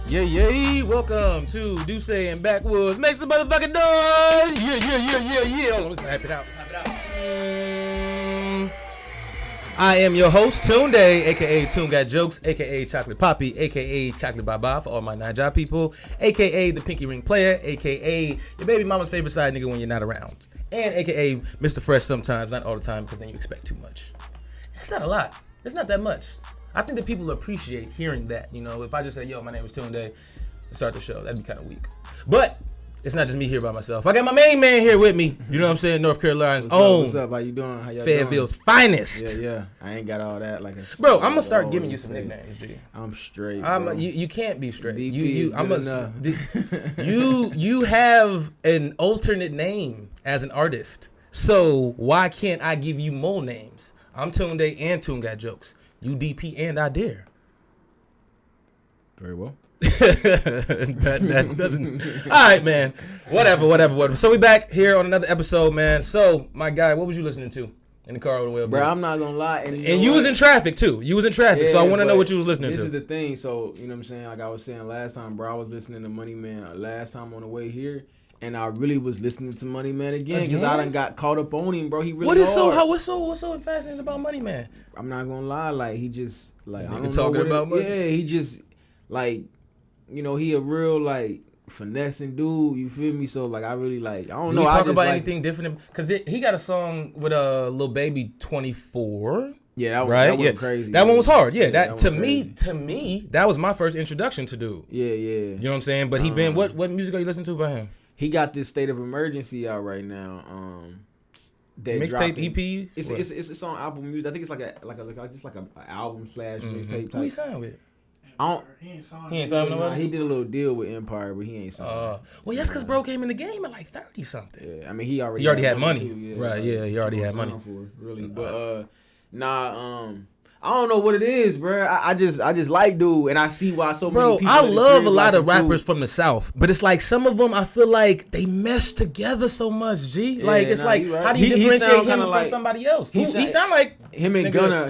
Yeah. Welcome to Dussé and Backwoods. Make some motherfucking noise. Yeah. Hold on, let's hype it out. I am your host, TUNDEEEEEE, aka TunGotJokes, aka Chocolate Papí, aka Chocolate Baba for all my Naija people, aka the Pinky Ring Player, aka your baby mama's favorite side nigga when you're not around, and aka Mr. Fresh sometimes, not all the time, because then you expect too much. It's not a lot. It's not that much. I think that people appreciate hearing that. You know, if I just say, yo, my name is TUNDEEEEEE, and start the show, that'd be kind of weak. But it's not just me here by myself. I got my main man here with me. You know what I'm saying? North Carolina's own. What's up? How you doing? How y'all Fayetteville's finest. Yeah. I ain't got all that. Bro, I'm gonna start giving you some nicknames, G. I'm straight. You can't be straight. You have an alternate name as an artist. So why can't I give you more names? I'm TUNDEEEEE and TunGotJokes. You DP and I dare. Very well. that doesn't. All right, man. Whatever. So we back here on another episode, man. So my guy, what was you listening to in the car on the way? Bro, I'm not gonna lie. And you was in traffic too. You was in traffic, yeah, so I want to know what you was listening to. This is the thing. So you know what I'm saying? Like I was saying last time, bro. I was listening to Money Man last time on the way here. And I really was listening to Money Man again because I done got caught up on him, bro. He really what's so fascinating about Money Man? I'm not gonna lie, like he just like I don't talking know about money. Yeah, he just like, you know, he a real like finessing dude. You feel me? So like I really like I don't know. You talk I about anything different because he got a song with Lil Baby 24. Yeah, that right? That crazy. That one was hard. Yeah, that to me, that was my first introduction to dude. Yeah. You know what I'm saying? But he been what music are you listening to by him? He got this State of Emergency out right now. Mixtape EP. It's on Apple Music. I think it's like an album / mixtape. Who he signed with? He ain't signed with nobody. He did a little deal with Empire, but he ain't signed. Well, that's because bro came in the game at like 30 something. Yeah, I mean he already had money. Too, yeah, right? Yeah, he already had money. For it, really, but I don't know what it is, bro. I just like dude, and I see why so many people. I love a lot of rappers from the South, but it's like some of them I feel like they mesh together so much. G, like it's like right. How do you differentiate him from somebody else? He sound like him and Gunna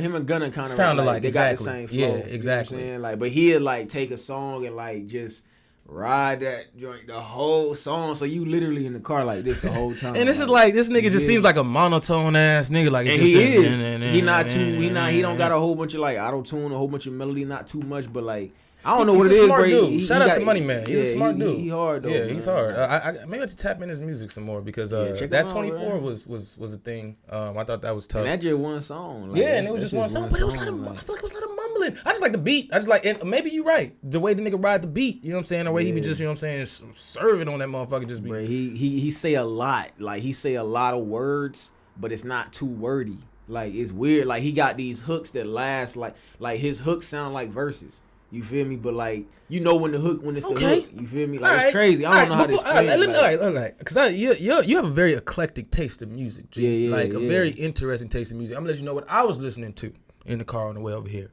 kind of sound alike. They exactly. got the same flow. Yeah, exactly. You know what I'm saying? Like, but he'd like take a song and like just ride that joint the whole song, so you literally in the car like this the whole time. And this is like this nigga just seems like a monotone ass nigga. Like, and he is. He not too. He don't got a whole bunch of like auto tune, a whole bunch of melody, not too much, but like I don't know what it is, bro. Shout out to Money Man. He's a smart dude. He hard though. Yeah, he's hard. I maybe I have to tap in his music some more because that 24 was a thing. I thought that was tough. And that just one song. Like, and it was just one song, but it was I feel like it was a lot of mumbling. I just like the beat. I just like, and maybe you're right. The way the nigga ride the beat, you know what I'm saying? The way he be just, you know what I'm saying, serving on that motherfucker just be. Bro, he say a lot. Like he say a lot of words, but it's not too wordy. Like it's weird. Like he got these hooks that last like his hooks sound like verses. You feel me? But like you know when it's the hook. You feel me? Like it's crazy. I don't know how to explain it. Because you have a very eclectic taste of music. G. A very interesting taste of music. I'm gonna let you know what I was listening to in the car on the way over here.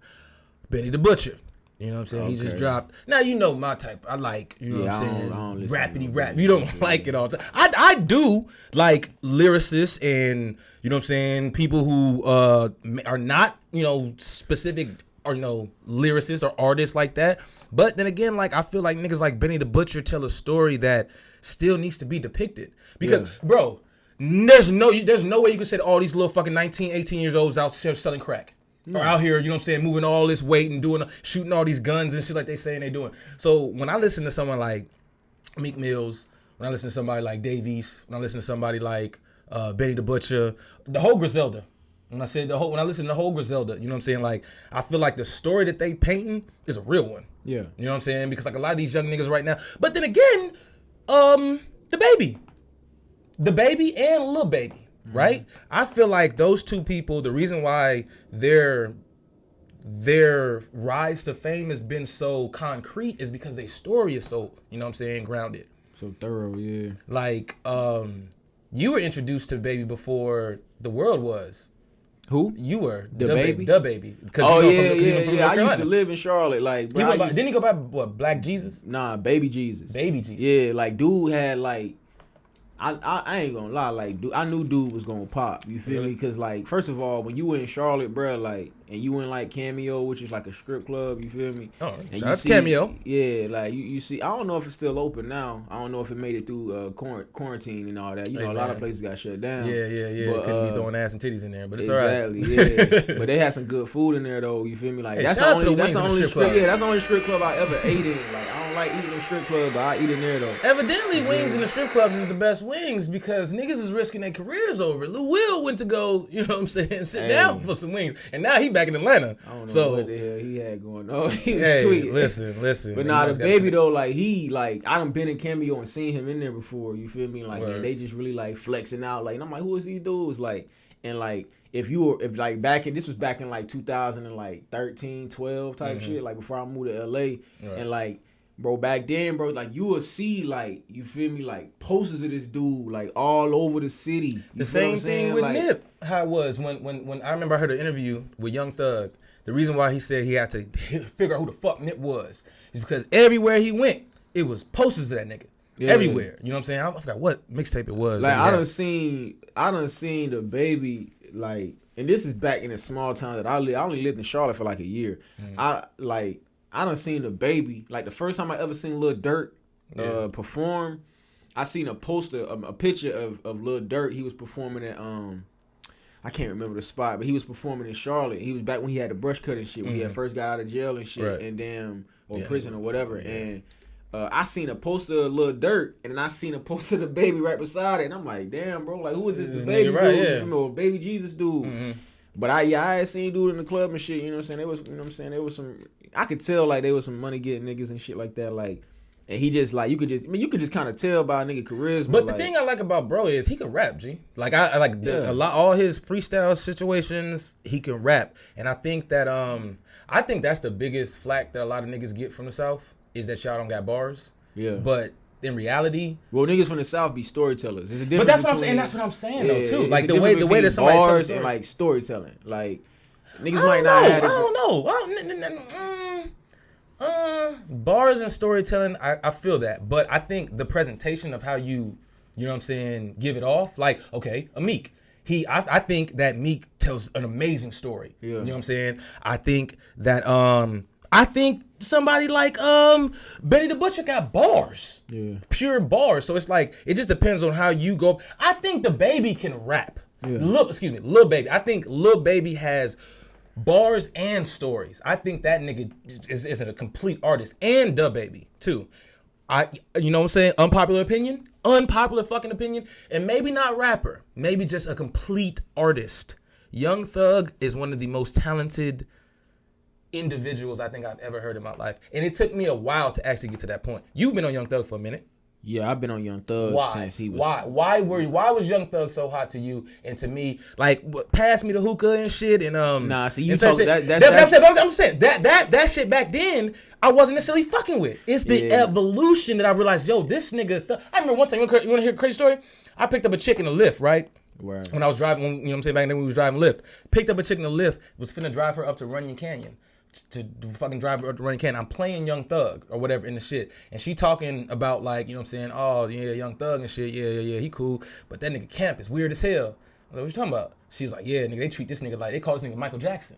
Benny the Butcher. You know what I'm saying? He just dropped. Now you know my type. I like, you know what I'm saying? I don't Rappity rap. You don't like it all the time. I do like lyricists and, you know what I'm saying, people who are not, you know, specific or, you know, lyricists or artists like that. But then again, like I feel like niggas like Benny the Butcher tell a story that still needs to be depicted. Because, bro, there's no way you can say that all these little fucking 19, 18 years olds out here selling crack. Or out here, you know what I'm saying, moving all this weight and shooting all these guns and shit like they saying they doing. So when I listen to someone like Meek Mills, when I listen to somebody like Davies, when I listen to somebody like Benny the Butcher, the whole Griselda. When I listen to the whole Griselda, you know what I'm saying? Like, I feel like the story that they painting is a real one. Yeah. You know what I'm saying? Because like a lot of these young niggas right now. But then again, the baby and Lil Baby. Right? I feel like those two people, the reason why their rise to fame has been so concrete is because their story is so, you know what I'm saying, grounded. So thorough, yeah. Like, you were introduced to Baby before the world was. Who? You were. Da Baby? Da Baby. Oh, yeah. I used to live in Charlotte. Like, bro, didn't he go by, what, Black Jesus? Nah, Baby Jesus. Baby Jesus. Yeah, like, dude had, like, I ain't gonna lie, like, dude, I knew dude was gonna pop. You feel me? Because, like, first of all, when you in Charlotte, bro, like, and you in like Cameo, which is like a strip club, you feel me? Oh, and that's Cameo. Yeah, like you see, I don't know if it's still open now. I don't know if it made it through quarantine and all that. You know, a lot of places got shut down. Yeah. But, couldn't be throwing ass and titties in there, but it's exactly, all right. Yeah. But they had some good food in there though. You feel me? Like, Hey, that's the only strip. Yeah, that's the only strip club I ever ate in. Like, I don't like eating in strip club, but I eat in there though. Evidently, wings in the strip clubs is the best wings because niggas is risking their careers over it. Lil Will went to go, you know what I'm saying, sit down for some wings, and now he back in Atlanta. I don't know what the hell he had going on. He was tweeting. Listen. But nah, the baby though, like I done been in Cameo and seen him in there before. You feel me? Like, and they just really like flexing out. Like, and I'm like, who is these dudes? Like, and like if this was back in like 2013, 12 type shit. Like before I moved to LA, and like. Bro, back then, bro, like you would see, like, you feel me, like posters of this dude, like all over the city. The same thing with like, Nip, how it was when I remember I heard an interview with Young Thug. The reason why he said he had to figure out who the fuck Nip was is because everywhere he went, it was posters of that nigga. Yeah. Everywhere, you know what I'm saying? I forgot what mixtape it was. Like I done seen Da Baby, like, and this is back in a small town that I only lived in Charlotte for like a year. I done seen Da Baby. Like, the first time I ever seen Lil Durk perform, I seen a poster, a picture of Lil Durk. He was performing at, I can't remember the spot, but he was performing in Charlotte. He was back when he had the brush cut and shit, when he had first got out of jail and shit, and then, or prison or whatever. Yeah. And I seen a poster of Lil Durk, and then I seen a poster of Da Baby right beside it. And I'm like, damn, bro, like, who is this Da Baby dude? Right, yeah. You know, Baby Jesus dude. Mm-hmm. But I had seen dude in the club and shit, you know what I'm saying? There was, you know what I'm saying? There was some, I could tell like there was some money getting niggas and shit like that, like, and he just like you could just kind of tell by a nigga charisma. But the thing I like about bro is he can rap, G. Like I like all his freestyle situations, he can rap, and I think that's the biggest flack that a lot of niggas get from the South is that y'all don't got bars. Yeah. But in reality, well, niggas from the South be storytellers. There's a difference. But that's what I'm saying though too. Like the way that somebody bars and like storytelling, like niggas might not have. I don't know. Bars and storytelling, I feel that, but I think the presentation of how you know what I'm saying, give it off. Like, okay, a Meek. I think that Meek tells an amazing story. Yeah. You know what I'm saying? I think that somebody like Benny the Butcher got bars. Yeah. Pure bars. So it's like it just depends on how you go. I think the Baby can rap. Yeah. Lil Baby. I think Lil Baby has bars and stories. I think that nigga is a complete artist. And Da Baby too. You know what I'm saying? Unpopular fucking opinion, and maybe not rapper, maybe just a complete artist. Young Thug is one of the most talented individuals I think I've ever heard in my life, and it took me a while to actually get to that point. You've been on Young Thug for a minute. Yeah, I've been on Young Thug since he was. Why was Young Thug so hot to you and to me? Like, pass me the hookah and shit, and Nah, see, you talk I'm saying that shit back then I wasn't necessarily fucking with. It's the evolution that I realized. Yo, this nigga. I remember one time. You want to hear a crazy story? I picked up a chick in a Lyft, right? Right. When I was driving, you know what I'm saying, back then we was driving Lyft. Picked up a chick in a Lyft. Was finna drive her up to Runyon Canyon. To fucking drive her up to Runyon Canyon. I'm playing Young Thug or whatever in the shit. And she talking about like, you know what I'm saying, oh yeah, Young Thug and shit, yeah, he cool. But that nigga Camp is weird as hell. I was like, what you talking about? She was like, yeah, nigga, they treat this nigga like, they call this nigga Michael Jackson.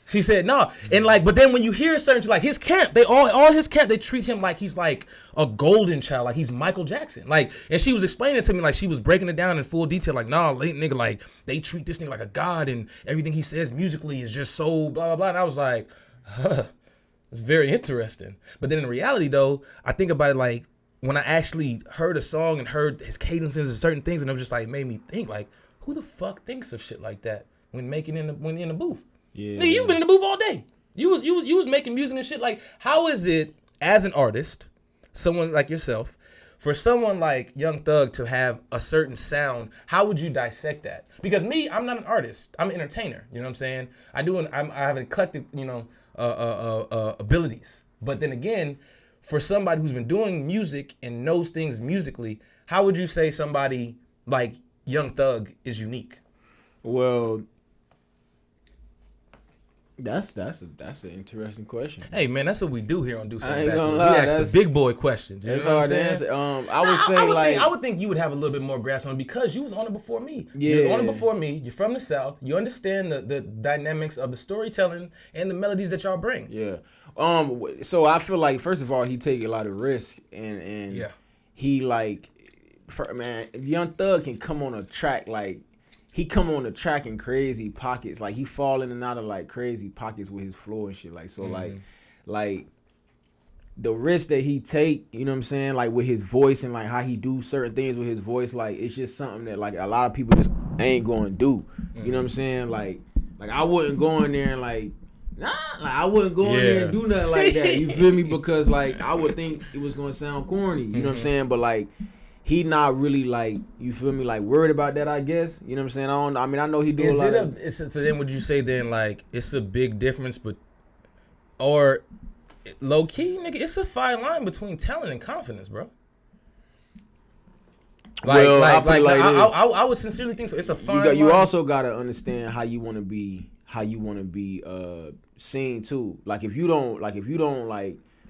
She said, no. And like, but then when you hear certain, like his camp, all his camp, they treat him like he's like a golden child, like he's Michael Jackson. Like, and she was explaining to me, like she was breaking it down in full detail, like, nah, nigga, like they treat this nigga like a god and everything he says musically is just so blah, blah, blah. And I was like, it's very interesting. But then in reality though, I think about it like when I actually heard a song and heard his cadences and certain things, and it was just like made me think like, who the fuck thinks of shit like that when in the booth? Yeah. Nigga, you've been in the booth all day. You was making music and shit. Like, how is it as an artist, someone like yourself, for someone like Young Thug to have a certain sound? How would you dissect that? Because me, I'm not an artist. I'm an entertainer. You know what I'm saying? I have an eclectic, abilities. But then again, for somebody who's been doing music and knows things musically, how would you say somebody like Young Thug is unique? Well, That's an interesting question. Hey man, that's what we do here on Do I Something ain't gonna Backwoods. lie, We ask the big boy questions. You It's know what hard to I'm answer. saying? I would say I would think you would have a little bit more grasp on it because you was on it before me. Yeah. You're on it before me. You're from the South. You understand the dynamics of the storytelling and the melodies that y'all bring. Yeah. So I feel like first of all he take a lot of risk and Yeah. he like, man, Young Thug can come on a track like. He come on the track in crazy pockets, like he fall in and out of like crazy pockets with his flow and shit. Like so, like the risk that he take, you know what I'm saying, like with his voice and like how he do certain things with his voice, like it's just something that like a lot of people just ain't going to do. You know what I'm saying? Like I wouldn't go in there and like I wouldn't go in there and do nothing like that. You feel me? Because like I would think it was gonna sound corny. You know what I'm saying? But like. He not really like, you feel me, like worried about that, I guess. You know what I'm saying? I know he do a lot so then would you say then like it's a big difference, but or low key, nigga, it's a fine line between talent and confidence, bro. I would sincerely think so. It's a fine line. You also gotta understand how you wanna be seen too. Like if you don't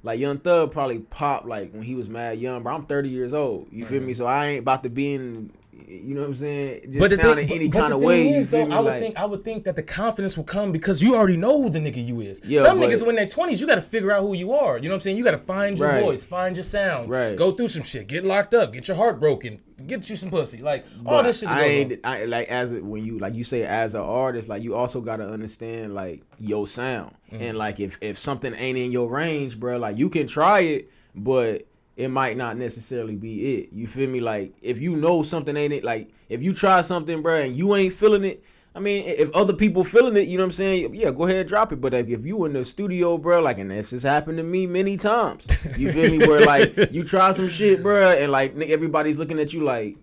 like Young Thug probably popped like when he was mad young, bro. I'm 30 years old. You feel me? So I ain't about to be in, you know what I'm saying? Just sounding any kind of way. Is, though, I would think that the confidence will come because you already know who the nigga you is. Yeah, some niggas when they're 20s, you got to figure out who you are. You know what I'm saying? You got to find your voice, find your sound, go through some shit, get locked up, get your heart broken, get you some pussy, like all this shit. I like when you say as an artist, like you also got to understand like your sound. And like if something ain't in your range, bro, like you can try it, but it might not necessarily be it. You feel me? Like if you know something ain't it, like if you try something, bro, and you ain't feeling it, I mean, if other people feeling it, you know what I'm saying? Yeah, go ahead and drop it. But like, if you in the studio, bro, like, and this has happened to me many times. You feel me? Where like you try some shit, bro, and like everybody's looking at you like,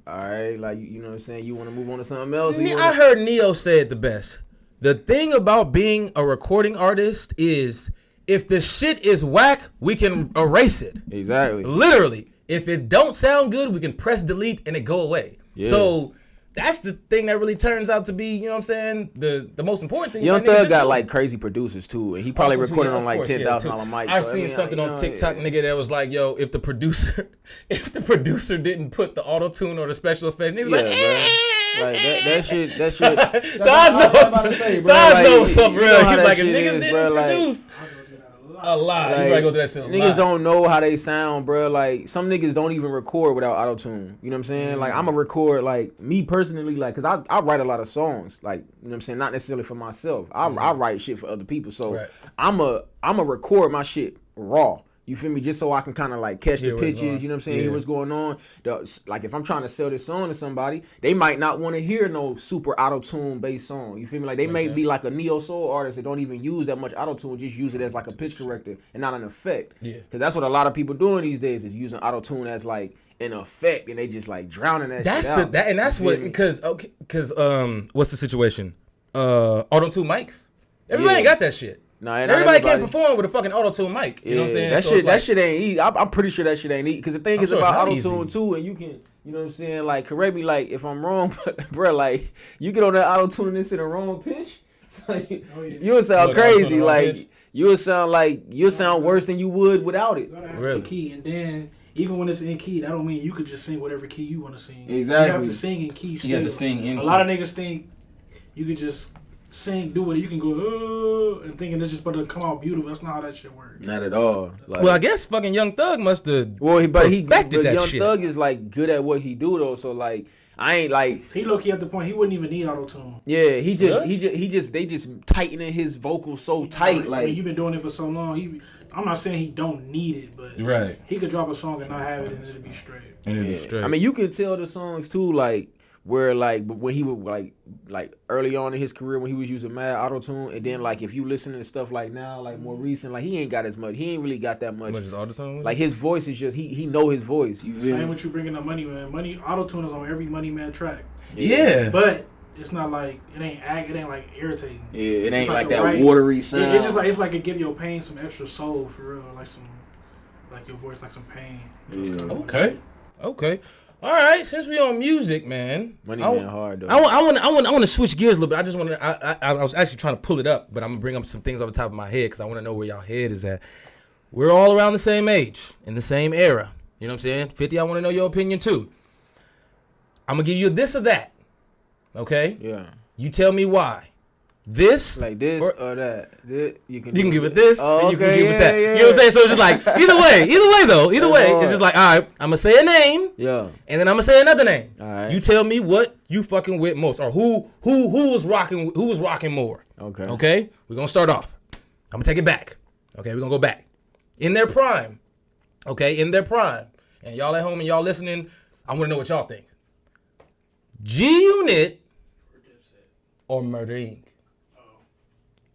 all right, like you know what I'm saying? You want to move on to something else? I heard Neo say it the best. The thing about being a recording artist is if the shit is whack, we can erase it. Exactly. Literally. If it don't sound good, we can press delete and it go away. Yeah. So that's the thing that really turns out to be, you know what I'm saying, the most important thing. Young Thug got like crazy producers too, and he probably recorded on like $10,000 mics. I've seen something on TikTok, nigga, that was like, yo, if the producer didn't put the auto tune or the special effects, niggas like that shit. Taz knows what's up, real. He's like, if niggas didn't produce a lot. Like, you gotta go through that shit a lot. Niggas don't know how they sound, bro. Like some niggas don't even record without auto tune. You know what I'm saying? Like I'm a record, like me personally, like cause I write a lot of songs, like you know what I'm saying, not necessarily for myself. I write shit for other people, so I'm a record my shit raw. You feel me? Just so I can kind of like catch the pitches, you know what I'm saying? Hear what's going on. Like if I'm trying to sell this song to somebody, they might not want to hear no super auto-tune based song. You feel me? Like they may be like a neo soul artist that don't even use that much auto-tune, just use it as like a pitch corrector and not an effect. Yeah. Because that's what a lot of people doing these days is using auto-tune as like an effect, and they just like drowning that shit out. That's what, because what's the situation? Auto-tune mics. Everybody ain't got that shit. No, everybody can't perform with a fucking auto-tune mic. You know what I'm saying? That shit ain't easy. I'm pretty sure that shit ain't easy. Because the thing is about auto-tune too, and you can, you know what I'm saying? Like, correct me like if I'm wrong, but bro, like you get on that auto-tune and it's in the wrong pitch, it's like, you'll sound crazy. Like you'll sound worse than you would without it. Really? Key, and then even when it's in key, that don't mean you could just sing whatever key you want to sing. Exactly. You have to sing in key. You have to sing in key. A lot of niggas think you could just do it. You can go and thinking it's just about to come out beautiful. That's not how that shit works. Not at all. Like, well, I guess fucking Young Thug must have. But Young Thug is like good at what he do though. So like I ain't like he low key at the point he wouldn't even need auto tune. Yeah, they just tightening his vocals so tight. Like you've been doing it for so long. I'm not saying he don't need it, but he could drop a song and not have it and it'll be straight. I mean, you can tell the songs too, like. Where like when he would like early on in his career when he was using mad auto tune, and then like if you listen to stuff like now, like more recent, like he ain't got as much. He ain't really got that much. Auto-tune? Like his voice is just he know his voice. Same with you bringing up Money Man. Auto tune is on every Money Man track. Yeah, but it's not like it ain't like irritating. Yeah, it ain't like that watery sound. It's just like it give your pain some extra soul for real, like your voice like some pain. Yeah. Okay. All right, since we on music, man. Money Man hard though. I want to switch gears a little bit. I just want to. I was actually trying to pull it up, but I'm gonna bring up some things off the top of my head because I want to know where y'all head is at. We're all around the same age, in the same era. You know what I'm saying? 50. I want to know your opinion too. I'm gonna give you this or that. Okay? Yeah. You tell me why. This like this or that. You can give it this, oh, and you can okay, give it that. You know what I'm saying? So it's just like either way though. Either way, it's just like, all right, I'm gonna say a name, yeah, and then I'm gonna say another name. All right. You tell me what you fucking with most, or who was rocking more. Okay. Okay. We're gonna start off. I'm gonna take it back. Okay, we're gonna go back. In their prime. Okay, in their prime. And y'all at home and y'all listening, I wanna know what y'all think. G-Unit or Murder Inc.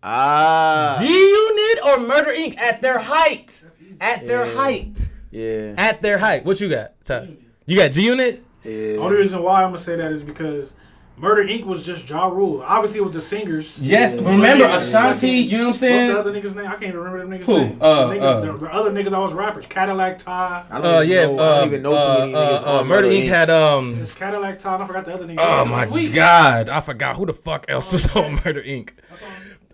G-Unit or Murder Inc. at their height. At their height. Yeah. At their height. What you got, Ty? You got G-Unit? Yeah. Only reason why I'm gonna say that is because Murder Inc. was just Ja Rule. Obviously, it was the singers. Yes, Yeah. remember Yeah. Ashanti, you know what I'm saying? What's the other nigga's name? I can't even remember them niggas' Who? name. The other niggas that was rappers. Cadillac Ty. I don't even know too many niggas on Murder Inc. had It's Cadillac Ty. I forgot the other nigga. Oh my god, I forgot who the fuck else was on Murder Inc.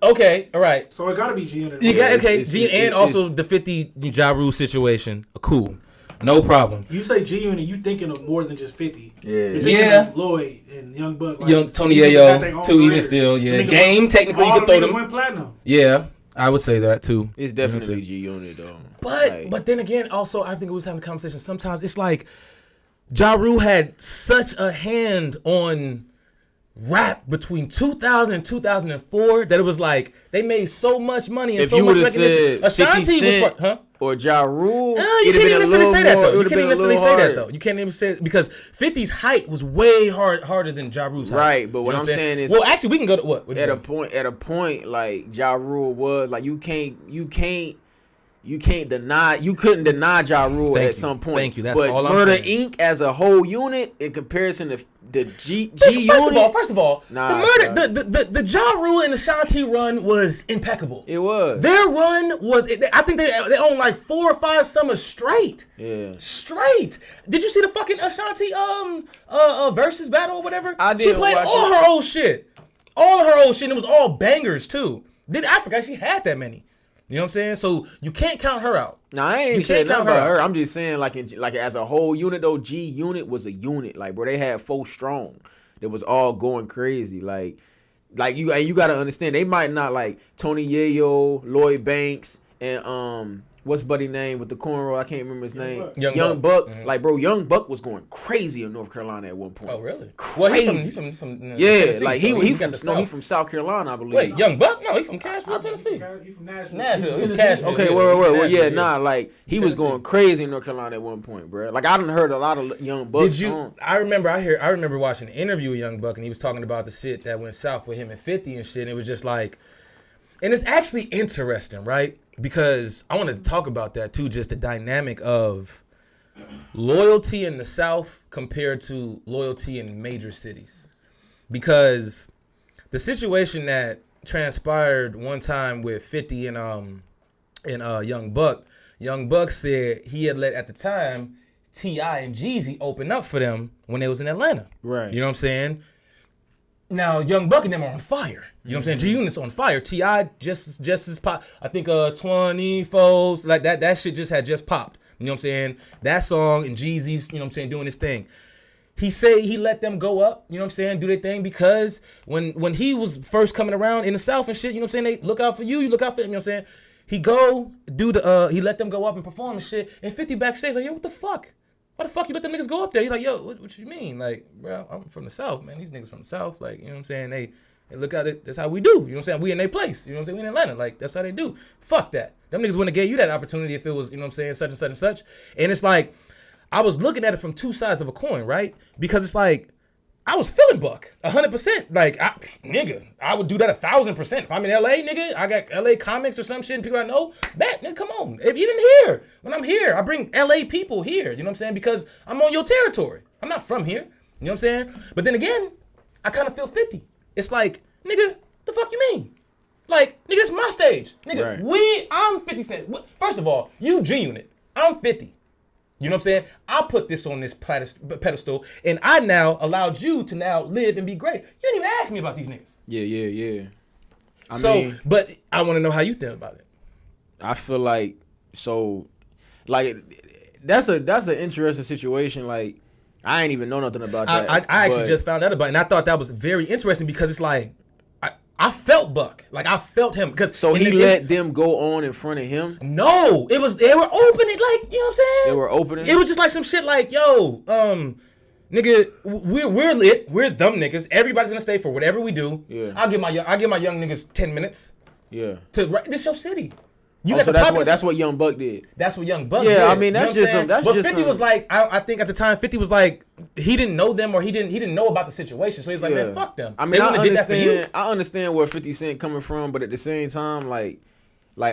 Okay, all right. So it gotta be G-Unit. You got G and also the 50 Ja Rule situation. Cool. No problem. You say G-Unit, you thinking of more than just 50. Yeah. You're thinking of Lloyd and Young Buck. Like, Young Tony Yayo, too, even still, yeah. Game, technically, you could throw them. Went platinum. Yeah, I would say that, too. It's definitely G-Unit, though. But then again, also, I think we was having a conversation. Sometimes it's like Ja Rule had such a hand on rap between 2000 and 2004 that it was like they made so much money and if so you much recognition. Ashanti 50 Cent was or Ja Rule. You can't even necessarily say that though. You can't even necessarily say that though. You You can't even say it because 50's height was way harder than Ja Rule's height. Right, but what I'm saying is, well, actually, we can go to what at a point, like Ja Rule was like you couldn't deny Ja Rule at some point. Thank you. That's but all I'm Murder saying. Inc. as a whole unit in comparison to the G unit. First of all, nah, the Ja Rule and Ashanti run was impeccable. It was. Their run was. I think they owned like 4 or 5 summers straight. Yeah. Straight. Did you see the fucking Ashanti versus battle or whatever? I did. She played all her old shit. All of her old shit. And it was all bangers too. I forgot she had that many. You know what I'm saying? So you can't count her out. Nah, I ain't saying nothing about her. I'm just saying, like as a whole unit though, G unit was a unit. Like, bro, they had 4 strong. That was all going crazy. Like you gotta understand, they might not like Tony Yayo, Lloyd Banks, and what's buddy name with the cornrow? I can't remember his name. Young Buck. Mm-hmm. Like, bro, Young Buck was going crazy in North Carolina at one point. Oh, really? Crazy. Well, he's from Tennessee, like so he from South Carolina, I believe. Wait, Young Buck? No, he from Cashville, Tennessee. He from Nashville. Nashville. He from Cashville. Okay, well, yeah, nah, like he was going crazy in North Carolina at one point, bro. Like I done heard a lot of Young Buck. Did you? I remember watching an interview with Young Buck, and he was talking about the shit that went south with him and 50 and shit. And it was just like, and it's actually interesting, right? Because I wanted to talk about that too, just the dynamic of loyalty in the South compared to loyalty in major cities. Because the situation that transpired one time with 50 and Young Buck said he had let, at the time, T.I. and Jeezy open up for them when they was in Atlanta. Right. You know what I'm saying? Now, Young Buck and them are on fire. You know what I'm saying? G-Unit's on fire. T.I. just as pop. I think 24, like that shit had just popped. You know what I'm saying? That song and Jeezy's, you know what I'm saying, doing his thing. He say he let them go up, you know what I'm saying, do their thing because when he was first coming around in the South and shit, you know what I'm saying, they look out for you look out for him, you know what I'm saying? He let them go up and perform and shit, and 50 backstage like, yo, what the fuck? Why the fuck you let them niggas go up there? He's like, yo, what you mean? Like, bro, I'm from the South, man. These niggas from the South, like, you know what I'm saying? They look at it, that's how we do. You know what I'm saying? We in their place. You know what I'm saying? We in Atlanta. Like, that's how they do. Fuck that. Them niggas wouldn't have gave you that opportunity if it was, you know what I'm saying, such and such and such. And it's like, I was looking at it from 2 sides of a coin, right? Because it's like, I was feeling Buck 100%. Like, I would do that 1,000%. If I'm in LA, nigga, I got LA comics or some shit and people I know, bet, nigga, come on. Even here, when I'm here, I bring LA people here, you know what I'm saying? Because I'm on your territory. I'm not from here, you know what I'm saying? But then again, I kind of feel 50. It's like, nigga, the fuck you mean? Like, nigga, it's my stage. Nigga, right. I'm 50 Cent. First of all, you G-Unit. I'm 50. You know what I'm saying? I put this on this pedestal, and I now allowed you to now live and be great. You didn't even ask me about these niggas. Yeah. I mean, but I want to know how you think about it. I feel like that's an interesting situation. Like, I ain't even know nothing about that. I actually just found out about it, and I thought that was very interesting because it's like I felt Buck, like I felt him, because so he let them go on in front of him. No, they were opening, like, you know what I'm saying? They were opening. It was just like some shit like, yo, nigga, we're lit, we're them niggas. Everybody's gonna stay for whatever we do. Yeah. I'll give my young niggas 10 minutes. Yeah. This your city. So that's what Young Buck did. That's what Young Buck did. Yeah, I mean that's just some. But 50 was like, I think at the time 50 was like, he didn't know them, or he didn't know about the situation, so he's like, man, fuck them. I mean, I understand where 50 Cent coming from, but at the same time, like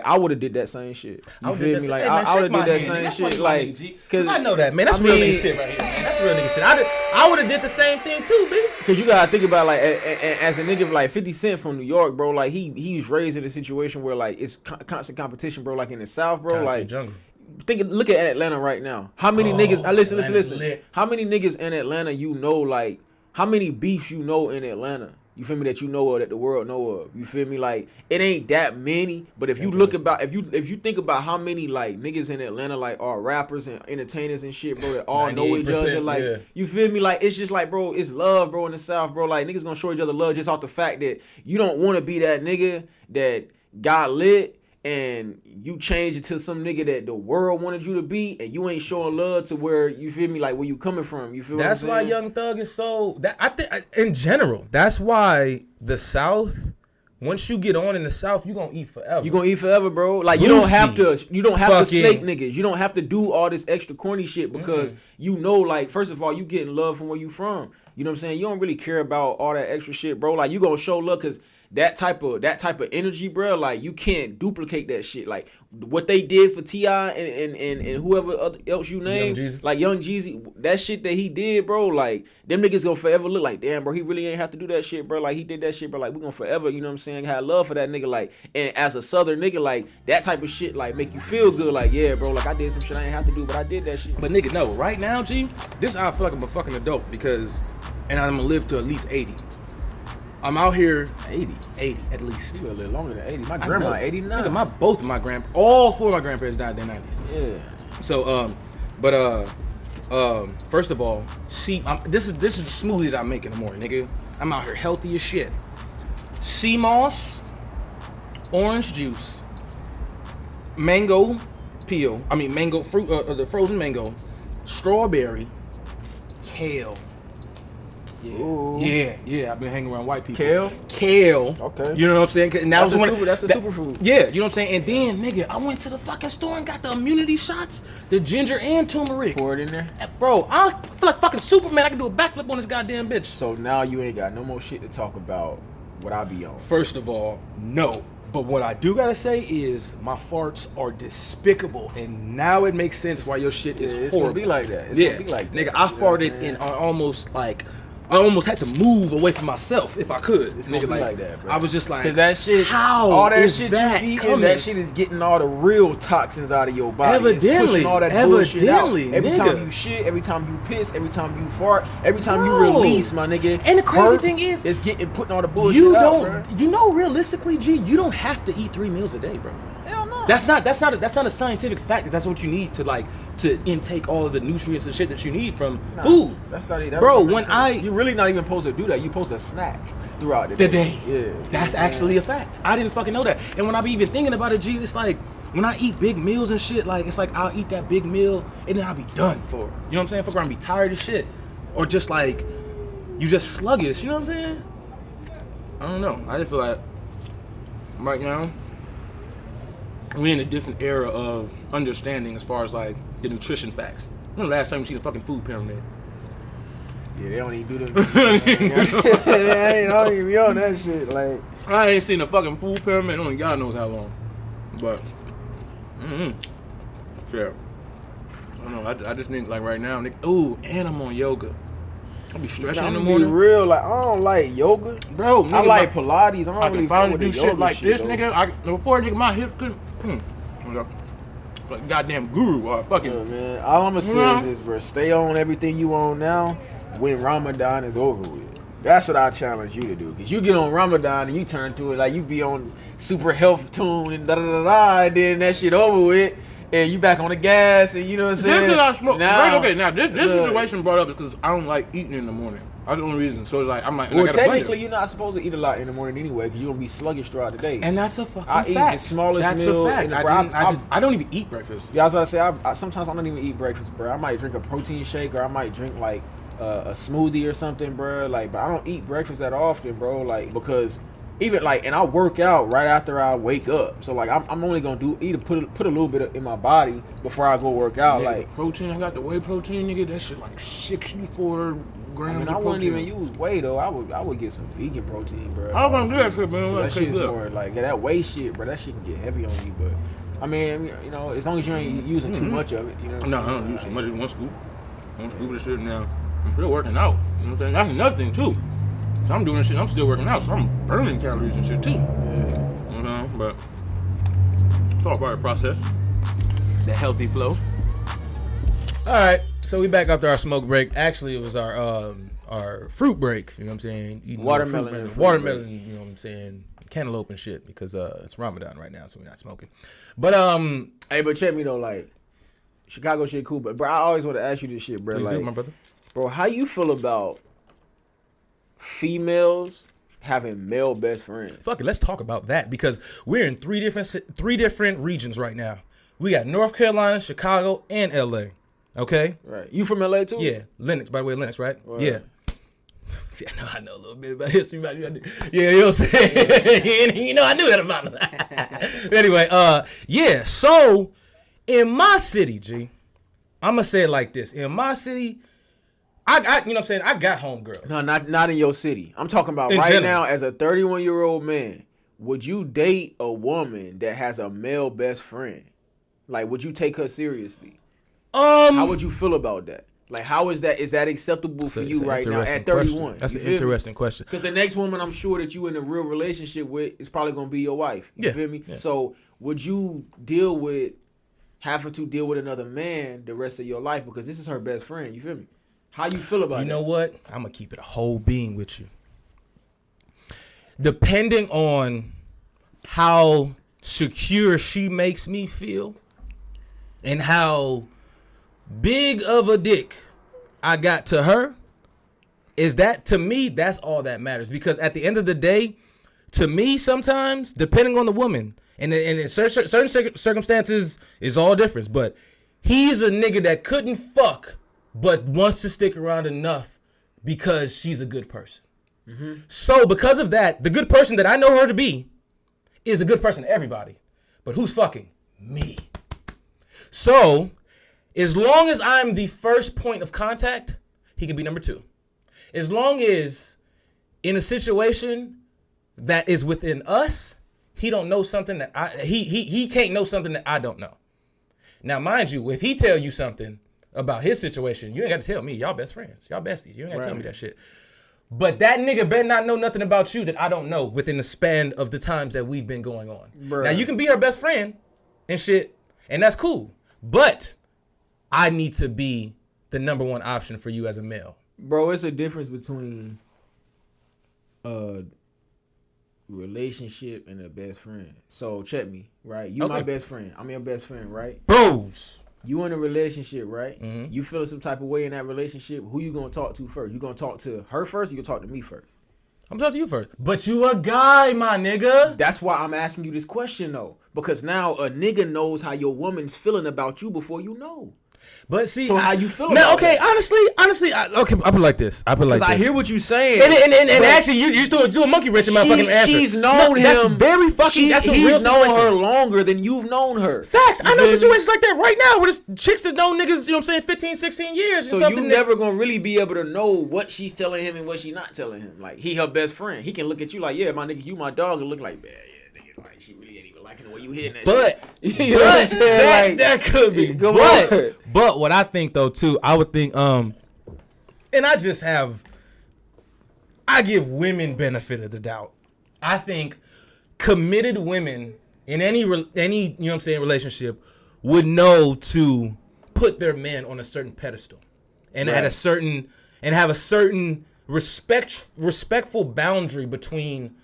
I would have did that same shit. You feel me? Like I would have did that same shit. Like, cause I know that, man. That's real nigga shit right here, man. That's real nigga shit. I would have did the same thing too, man. Cause you gotta think about, like, as a nigga like 50 Cent from New York, bro. Like he was raised in a situation where, like, it's constant competition, bro. Like in the South, bro. Like jungle. Look at Atlanta right now. How many niggas? Listen. Lit. How many niggas in Atlanta you know? Like, how many beefs you know in Atlanta? You feel me? That you know of, that the world know of. You feel me? Like, it ain't that many, but if you look about, if you think about how many, like, niggas in Atlanta, like, are rappers and entertainers and shit, bro, that all know each other, like, you feel me? Like, it's just like, bro, it's love, bro, in the South, bro. Like, niggas gonna show each other love just off the fact that you don't want to be that nigga that got lit and you change it to some nigga that the world wanted you to be, and you ain't showing love to where, you feel me, like, where you coming from. You feel me? That's why Young Thug is so, that I think in general, that's why the South, once you get on in the South, you gonna eat forever. You gonna eat forever, bro. Like, you don't have to snake niggas. You don't have to do all this extra corny shit, because you know, like, first of all, you getting love from where you from. You know what I'm saying? You don't really care about all that extra shit, bro. Like, you gonna show love, cause that type of energy, bro, like, you can't duplicate that shit. Like, what they did for T.I. and whoever else you name, like Young Jeezy, that shit that he did, bro, like, them niggas gonna forever look like, damn, bro, he really ain't have to do that shit, bro. Like, he did that shit, bro. Like, we gonna forever, you know what I'm saying, have love for that nigga. Like, and as a Southern nigga, like, that type of shit, like, make you feel good. Like, yeah, bro, like, I did some shit I ain't have to do, but I did that shit. But nigga, no, right now, G, this I feel like I'm a fucking adult, because, and I'm gonna live to at least 80. I'm out here 80 at least. You a little longer than 80. My grandma 89. Nigga, all four of my grandparents died in the 90s. Yeah. So first of all, this is the smoothie that I make in the morning, nigga. I'm out here healthy as shit. Sea moss, orange juice, mango peel. I mean mango fruit, the frozen mango, strawberry, kale. Yeah. I've been hanging around white people. Kale. Okay. You know what I'm saying? And that's a superfood. Yeah, you know what I'm saying? And then, nigga, I went to the fucking store and got the immunity shots, the ginger and turmeric. Pour it in there. Bro, I feel like fucking Superman. I can do a backflip on this goddamn bitch. So now you ain't got no more shit to talk about what I be on. First of all, no. But what I do gotta say is my farts are despicable, and now it makes sense why your shit is horrible. It's gonna be like that. It's gonna be like that. Nigga, I farted and I almost had to move away from myself if I could. It's nigga like that, bro. I was just like, cause that shit, how all that is shit that you eating, coming? that shit is getting all the real toxins out of your body. Evidently, it's pushing all that bullshit out. Every nigga. time you shit, every time you piss, every time you fart, every time you release, my nigga. And the crazy thing is, it's putting all the bullshit out, bro. You know, realistically, G, you don't have to eat 3 meals a day, bro. Hell no. That's not a scientific fact. That's what you need to intake all of the nutrients and shit that you need from food. That's not even. Bro, you're really not even supposed to do that. You're supposed to snack throughout the day. Yeah. That's actually a fact. I didn't fucking know that. And when I be even thinking about it, G, it's like when I eat big meals and shit, like it's like I'll eat that big meal and then I'll be done for it. You know what I'm saying? Fuck around, be tired as shit. Or just like you just sluggish, you know what I'm saying? I don't know. I just feel like right now we're in a different era of understanding as far as like the nutrition facts. When the last time you seen a fucking food pyramid? Yeah, they don't even do that. I don't even be on that shit. Like, I ain't seen a fucking food pyramid only God knows how long. But, sure. I don't know. I just think like right now, ooh, and I'm on yoga. I be stretching in the morning. Be real, like I don't like yoga, bro. Nigga, I like Pilates. I don't I really can finally do the shit like this, though. nigga. Before nigga, my hips couldn't. like goddamn guru or fucking. Yeah, man. All I'm gonna say is this, bro. Stay on everything you on now when Ramadan is over with. That's what I challenge you to do. Cause you get on Ramadan and you turn to it like you be on super health tune and da da da da, and then that shit over with, and you back on the gas, and you know what I'm saying. This is I smoke. Now, Okay, now this situation brought up because I don't like eating in the morning. That's the only reason. So it's like I'm like, well, I gotta technically, you're not supposed to eat a lot in the morning anyway, because you're gonna be sluggish throughout the day. and that's a fucking I fact. eat the smallest That's meal. a fact. in the- I don't even eat breakfast. Yeah, I was about to say, I sometimes I don't even eat breakfast, bro. I might drink a protein shake, or I might drink like a smoothie or something, bro. Like, but I don't eat breakfast that often, bro. Like, because even like, and I work out right after I wake up. So like, I'm only gonna put a little bit in my body before I go work out. Yeah, like the protein, I got the whey protein, nigga. That shit like 64 grams I mean, of I wouldn't protein. even use whey though. I would get some vegan protein, bro. I was gonna do that shit, man. That That shit's shit more like that whey shit, bro. That shit can get heavy on you, but I mean, you know, as long as you ain't using too much of it, you know. What I'm No, I saying? don't use too much. Just one scoop. One scoop of this shit now. I'm still working out. You know what I'm saying? That's another thing too. So I'm doing this shit. I'm still working out, so I'm burning calories and shit too. Yeah. You know, but it's all part of the process. The healthy flow. All right, so we back after our smoke break. Actually, it was our fruit break. You know what I'm saying? Eating Watermelon and fruit watermelon. break. You know what I'm saying? Cantaloupe and shit because it's Ramadan right now, so we're not smoking. But Hey, but check me though, like Chicago shit cool, but bro, I always want to ask you this shit, bro. please Like, do, my brother. bro, how you feel about females having male best friends? Fuck it, let's talk about that because we're in three different regions right now. We got North Carolina, Chicago, and LA. Okay? Right. You from LA too? Yeah. Lennox, by the way, Lennox, right? Right. Yeah. See, I know a little bit about history about you. Yeah, you know what I'm saying? You know, I knew that about him. Anyway, yeah, so in my city, G, I'm gonna say it like this. In my city, I you know what I'm saying? I got homegirls. No, not in your city. I'm talking about In right general. now as a 31-year-old man. Would you date a woman that has a male best friend? Like, would you take her seriously? How would you feel about that? Like, how is that? Is that acceptable for you right now at 31? That's an interesting question. Because the next woman I'm sure that you in a real relationship with is probably going to be your wife. You Yeah, feel me? yeah. So would you having to deal with another man the rest of your life because this is her best friend? You feel me? How you feel about that? You know what? I'm gonna keep it a whole being with you. Depending on how secure she makes me feel and how big of a dick I got to her, is that to me, that's all that matters. Because at the end of the day, to me, sometimes, depending on the woman, and in certain circumstances, is all different. But he's a nigga that couldn't fuck, but wants to stick around enough because she's a good person. Mm-hmm. So because of that, the good person that I know her to be is a good person to everybody. But who's fucking? Me. So as long as I'm the first point of contact, he can be number two. As long as in a situation that is within us, he don't know something that he can't know something that I don't know. Now, mind you, if he tell you something about his situation, you ain't got to tell me. Y'all best friends. Y'all besties. You ain't got to tell me that shit. But that nigga better not know nothing about you that I don't know within the span of the times that we've been going on. Bruh. Now, you can be her best friend and shit, and that's cool. But I need to be the number one option for you as a male. Bro, it's a difference between a relationship and a best friend. So check me, right? You my best friend. I'm your best friend, right? Bros. You in a relationship, right? Mm-hmm. You feeling some type of way in that relationship. Who you gonna talk to first? You gonna talk to her first, or you gonna talk to me first? I'm talking to you first. But you a guy, my nigga. That's why I'm asking you this question though. Because now a nigga knows how your woman's feeling about you before you know. But see, So how you feel now, about okay, that? honestly, I put it like this. I put it like Because this. I hear what you saying. And but actually, you do a monkey wrench in my fucking answer. She's known him. That's very fucking. That's a real he's known situation. her longer than you've known her. Facts. You I know feel me? situations like that right now where there's chicks that know niggas, you know what I'm saying, 15, 16 years. So or you something never gonna really be able to know what she's telling him and what she's not telling him. Like, he her best friend. He can look at you like, yeah, my nigga, you my dog, and look like, yeah, nigga, like, she really ain't even liking the way you hitting that But, shit. You know what I'm saying? Like, that could be. come on. But what I think though too, I would think, and I give women benefit of the doubt. I think committed women in any you know what I'm saying relationship would know to put their man on a certain pedestal, and Right. have a certain respectful boundary between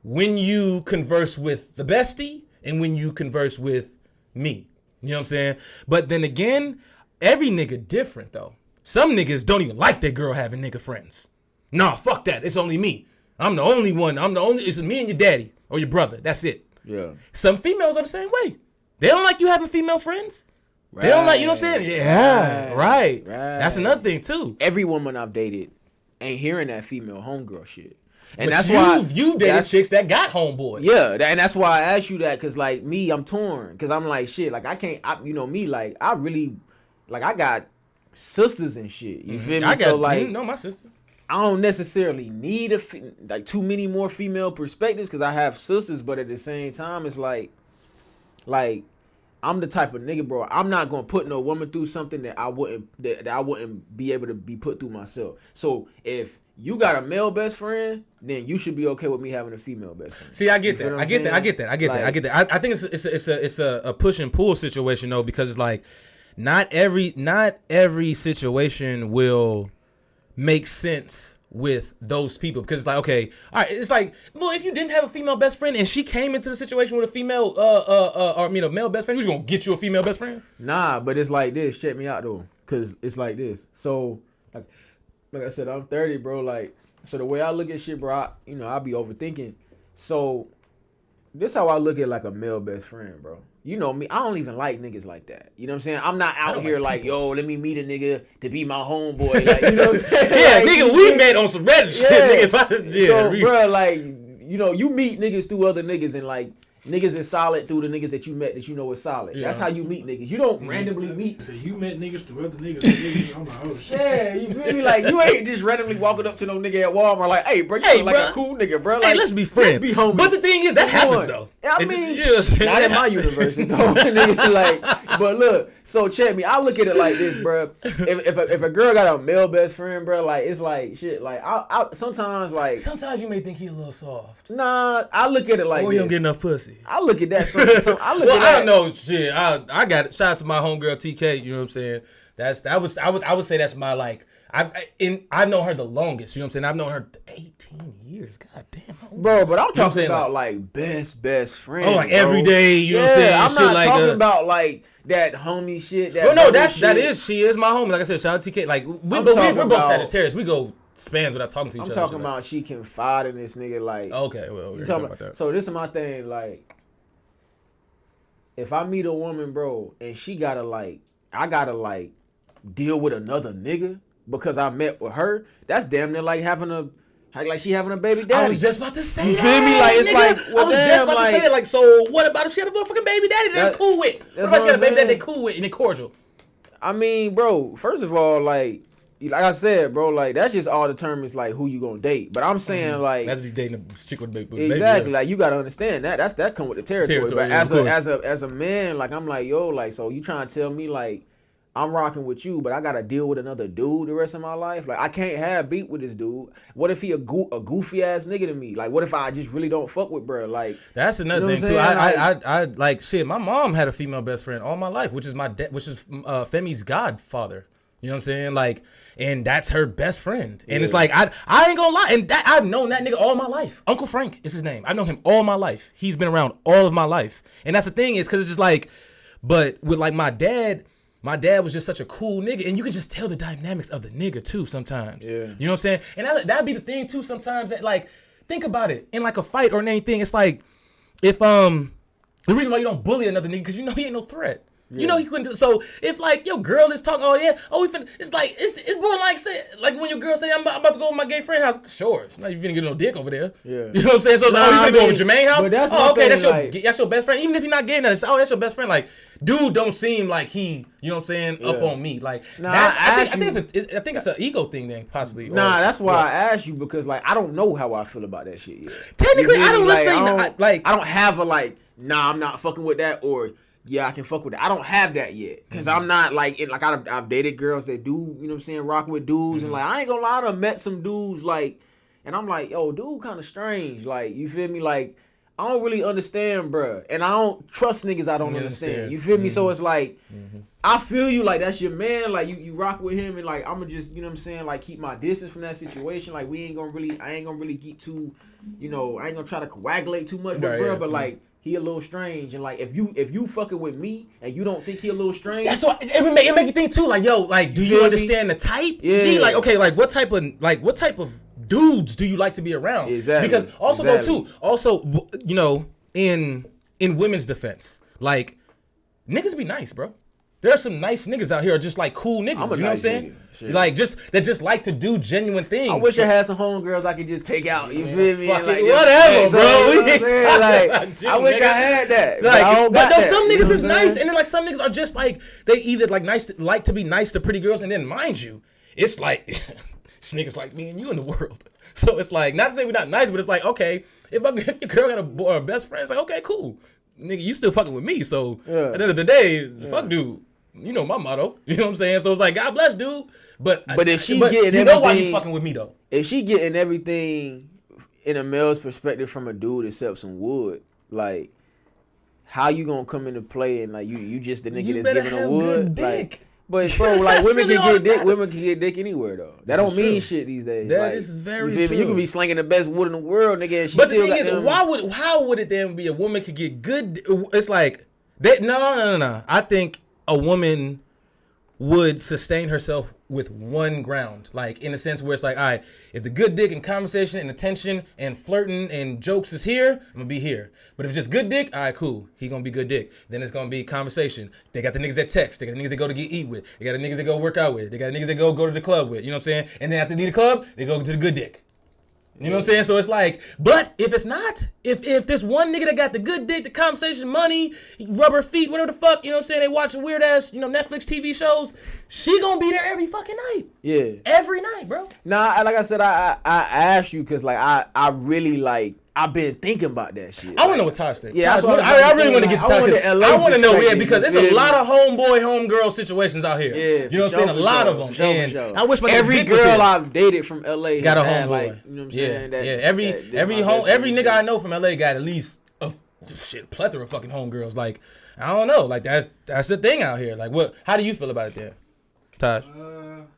when you converse with the bestie and when you converse with me. You know what I'm saying? But then again, every nigga different though. Some niggas don't even like their girl having nigga friends. Nah, fuck that. It's only me. I'm the only one. It's me and your daddy or your brother. That's it. Yeah. Some females are the same way. They don't like you having female friends. They don't like, you know what I'm saying? Yeah, right. That's another thing too. Every woman I've dated ain't hearing that female homegirl shit. And But that's why you dated chicks that got homeboys. Yeah, and that's why I asked you that, cause like me, I'm torn, cause I'm like shit, like I can't, you know me, like I really, like I got sisters and shit. You feel me? I got, So like, you know my sister. I don't necessarily need like too many more female perspectives, cause I have sisters, but at the same time, it's like I'm the type of nigga, bro. I'm not gonna put no woman through something that I wouldn't be able to be put through myself. So if you got a male best friend, then you should be okay with me having a female best friend. See, I get that. I get that. I think it's a push and pull situation though, because it's like not every situation will make sense with those people, because it's like, okay, all right, it's like, well, if you didn't have a female best friend and she came into the situation with a female a male best friend, who's gonna get you a female best friend? Nah, but it's like this. Check me out though, cause it's like this. So like I said, I'm 30, bro. Like, so the way I look at shit, bro, I be overthinking. So this how I look at like a male best friend, bro. You know me, I don't even like niggas like that. You know what I'm saying? I'm not out here like, yo, let me meet a nigga to be my homeboy. Like, you know what I'm saying? Yeah, like, nigga, we met on some Reddit shit, nigga. So, bro, like, you know, you meet niggas through other niggas, and like, niggas is solid through the niggas that you met that you know is solid. Yeah. That's how you meet niggas. You don't randomly meet. So you met niggas through other niggas. I'm like, oh shit. Yeah, you feel me? Like, you ain't just randomly walking up to no nigga at Walmart like, hey, bro, you look like a cool nigga, bro. Like, hey, let's be friends. Let's be homies. But the thing is, that happens though. I mean, not in my universe, no. Nigga, like, but look, so check me. I look at it like this, bro. If a girl got a male best friend, bro, like, it's like shit. Like, I sometimes you may think he a little soft. Nah, I look at it like he don't get enough pussy. I look at that. I look Well, at that. I don't know shit. I got shout out to my homegirl TK. You know what I'm saying? I would say that's my like. I've known her the longest. You know what I'm saying? I've known her 18 years. God damn, bro. But I'm You know what I'm talking saying? about like best friend. Oh, like bro. every day. You know what I'm saying? I'm Shit not like talking about like that homie shit. That Well, no, brother she is my homie. Like I said, shout out to TK. Like we're talking both about- Sagittarius. We go spans without talking to each I'm other. talking Shit about she confide in this nigga like. Okay, well, we're You talking talking about that. So this is my thing, like, if I meet a woman, bro, and I gotta like deal with another nigga because I met with her, that's damn near like she having a baby daddy. I was just about to say You that. feel me? Like, it's nigga. like, well, I was damn, just about like- to say that. Like, so what about if she had a motherfucking baby daddy that they cool with? What that's about she what had a baby I'm daddy they saying. cool with and they cordial? I mean, bro, first of all, like I said, bro, like that's just all determines like who you gonna date. But I'm saying like That's if you dating a chick with a baby. exactly, like you gotta understand that come with the territory. But yeah, of as a man, like I'm like, yo, like, so you trying to tell me like I'm rocking with you, but I gotta deal with another dude the rest of my life? Like I can't have beat with this dude. What if he a goofy ass nigga to me? Like what if I just really don't fuck with bro? Like That's another You know thing what I'm too. saying? I like shit. My mom had a female best friend all my life, which is Femi's godfather. You know what I'm saying? Like, and that's her best friend. And it's like I ain't gonna lie, and that I've known that nigga all my life. Uncle Frank is his name. I've known him all my life. He's been around all of my life. And that's the thing is because it's just like, but with like my dad was just such a cool nigga, and you can just tell the dynamics of the nigga too sometimes. Yeah. You know what I'm saying? And that'd be the thing too sometimes that like, think about it, in like a fight or anything, it's like, if the reason why you don't bully another nigga, because you know he ain't no threat. You know he couldn't do so. If like your girl is talking, it's like it's more like say like when your girl say I'm about to go to my gay friend house. Sure, it's not you finna get no dick over there. Yeah. You know what I'm saying? So it's like, you finna go over Jermaine's house. But that's my okay. thing, That's your best friend. Even if you're not gay, that's your best friend. Like, dude, don't seem like he, you know what I'm saying, up on me. Like, I think it's an ego thing then possibly. That's why I asked you, because like I don't know how I feel about that shit yet. Technically, You feel I me? don't I don't have a like, nah, I'm not fucking with that, or yeah, I can fuck with that. I don't have that yet, because I'm not like I've dated girls that do, you know what I'm saying, rocking with dudes, and like I ain't gonna lie, I done met some dudes like, and I'm like, yo, dude, kind of strange. Like, you feel me? Like, I don't really understand, bruh. And I don't trust niggas I don't understand. You feel me? So it's like, I feel you, like, that's your man. Like, you rock with him, and, like, I'm going to just, you know what I'm saying, like, keep my distance from that situation. Like, I ain't going to really get too, you know, I ain't going to try to coagulate too much with bruh, but, like, he a little strange. And, like, if you fucking with me and you don't think he a little strange. That's what, it make you think, too, like, yo, like, do you understand the type? Yeah. Gee, like, okay, like, what type of dudes do you like to be around? Exactly. Because also though too, you know, in women's defense, like, niggas be nice, bro. There are some nice niggas out here, just like cool niggas. You know what I'm saying? Like that just like to do genuine things. I wish I had some homegirls I could just take out. You feel me? Fuck Like, it, whatever, bro. You know like, I wish I had that. Like, but no, some niggas you know is nice, and then like some niggas are just like they either like to be nice to pretty girls, and then mind you, it's like it's niggas like me and you in the world. So it's like, not to say we're not nice, but it's like, okay, if your girl got a best friend, it's like, okay, cool. Nigga, you still fucking with me. So at the end of the day, fuck dude. You know my motto. You know what I'm saying? So it's like, God bless dude. But if she getting everything, you know why you fucking with me though. If she getting everything in a male's perspective from a dude except some wood, like, how you gonna come into play and like you just the nigga that's giving a wood? Like, but bro, like women really can get dick. Women can get dick anywhere though. That don't mean shit these days. That like, is very you feel true. Me? You can be slinging the best wood in the world, nigga. And she but the still thing got is, them. how would it then be a woman could get good? It's like no. I think a woman would sustain herself with one ground, like in a sense where it's like, all right, if the good dick and conversation and attention and flirting and jokes is here, I'm gonna be here. But if it's just good dick, all right, cool, he gonna be good dick. Then it's gonna be conversation. They got the niggas that text, they got the niggas that go to eat with, they got the niggas that go work out with, they got the niggas that go to the club with, you know what I'm saying? And then after they leave the club, they go to the good dick. You know what I'm saying? So it's like, but if it's not, if this one nigga that got the good dick, the conversation, money, rubber feet, whatever the fuck, you know what I'm saying? They watching weird ass, Netflix TV shows. She gonna be there every fucking night. Yeah. Every night, bro. Nah, like I said, I asked you because like I really like I've been thinking about that shit. I want to know what Taj thinks. Yeah, I really want to get to Taj. I want to know, because there's a lot of homegirl situations out here. Yeah, you know what I'm saying? A lot of them. And I wish every girl I've dated from LA got a homeboy. Like, you know what I'm saying? Every nigga I know from LA got at least a plethora of fucking homegirls. Like, I don't know. Like that's the thing out here. Like, what? How do you feel about it there, Taj?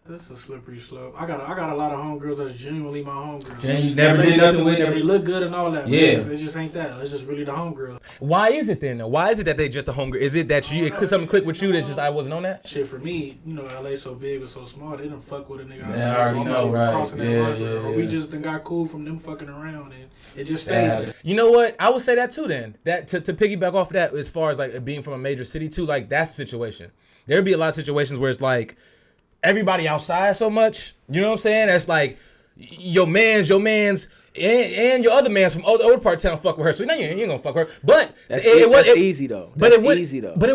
This is a slippery slope. I got a lot of homegirls that's genuinely my homegirls. You never did nothing with them. They look good and all that. Yeah. It just ain't that. It's just really the homegirls. Why is it then though? Why is it that they just a homegirl? Is it that something clicked with you that just I wasn't on that? Shit, for me, LA so big and so small, they didn't fuck with a nigga. Yeah, I already know, right? Or we just done got cool from them fucking around and it just stayed there. You know what? I would say that too then. That to piggyback off of that, as far as like being from a major city too, like that's the situation. There'd be a lot of situations where it's like everybody outside so much, you know what I'm saying? That's like your man's and your other man's from the older part of town fuck with her. So now you ain't gonna fuck her. But that's easy though. But it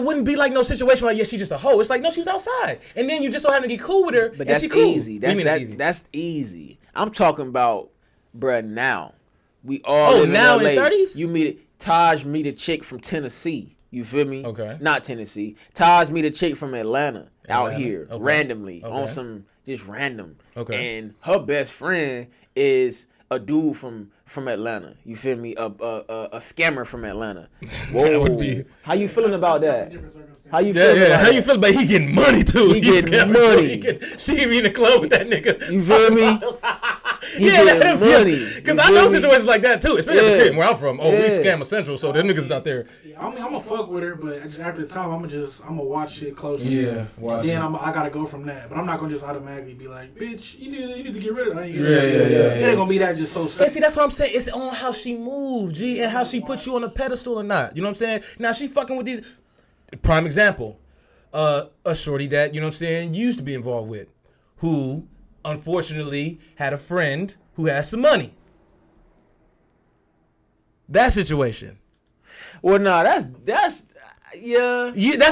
wouldn't be like no situation like, yeah, she's just a hoe. It's like, no, she's outside. And then you just so happen to get cool with her. But that's cool. Easy. That's easy. I'm talking about, bruh, now. We all live now in LA. In the 30s? Taj meet a chick from Tennessee. You feel me? Okay. Not Tennessee. Taj meet a chick from Atlanta. Out here, randomly, on some just random. Okay. And her best friend is a dude from Atlanta. You feel me? A scammer from Atlanta. Whoa. How you feeling about that? How you feeling about How you feel about he getting money too? He getting money. She be in the club with that nigga. You feel me? He getting money. Because I know situations like that too, especially at the crib where I'm from. We scam essential, so them niggas is out there. Yeah, I'm gonna fuck with her, but just after the time, I'm gonna watch shit closely. Yeah, watch. Then I gotta go from that, but I'm not gonna just automatically be like, bitch, you need to get rid of her. It ain't gonna be that just so. And see, that's what I'm saying. It's on how she moves, G, and how she puts you on a pedestal or not. You know what I'm saying? Now she fucking with these. Prime example, a shorty that, you know what I'm saying, used to be involved with, who unfortunately had a friend who has some money. That situation. Well, nah, that's that's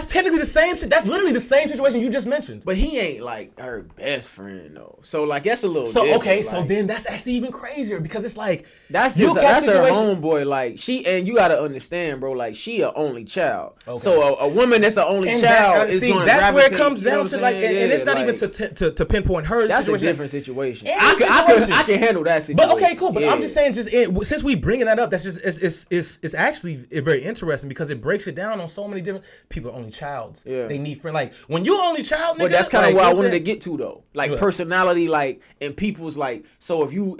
technically the same. That's literally the same situation you just mentioned. But he ain't like her best friend though. So like that's a little. So different. okay, so then that's actually even crazier because it's like That's You just catch that's her situation- homeboy. Like and you gotta understand, bro. Like she a only child. Okay. So a woman that's an only And child that, is see, going to that's where it gravitate, comes you know down what to I'm like, saying? and it's not like, even to pinpoint her. That's situation. a different situation. Any I can handle that situation. But okay, cool. But I'm Yeah. just saying, since we bringing that up, that's just it's actually very interesting because it breaks it down on so many different people. Are only childs. Yeah. They need friend. Like when you're only child, nigga. But that's kind of like, what I you know wanted to saying? get to though. Like What? personality, like and people's like. So if you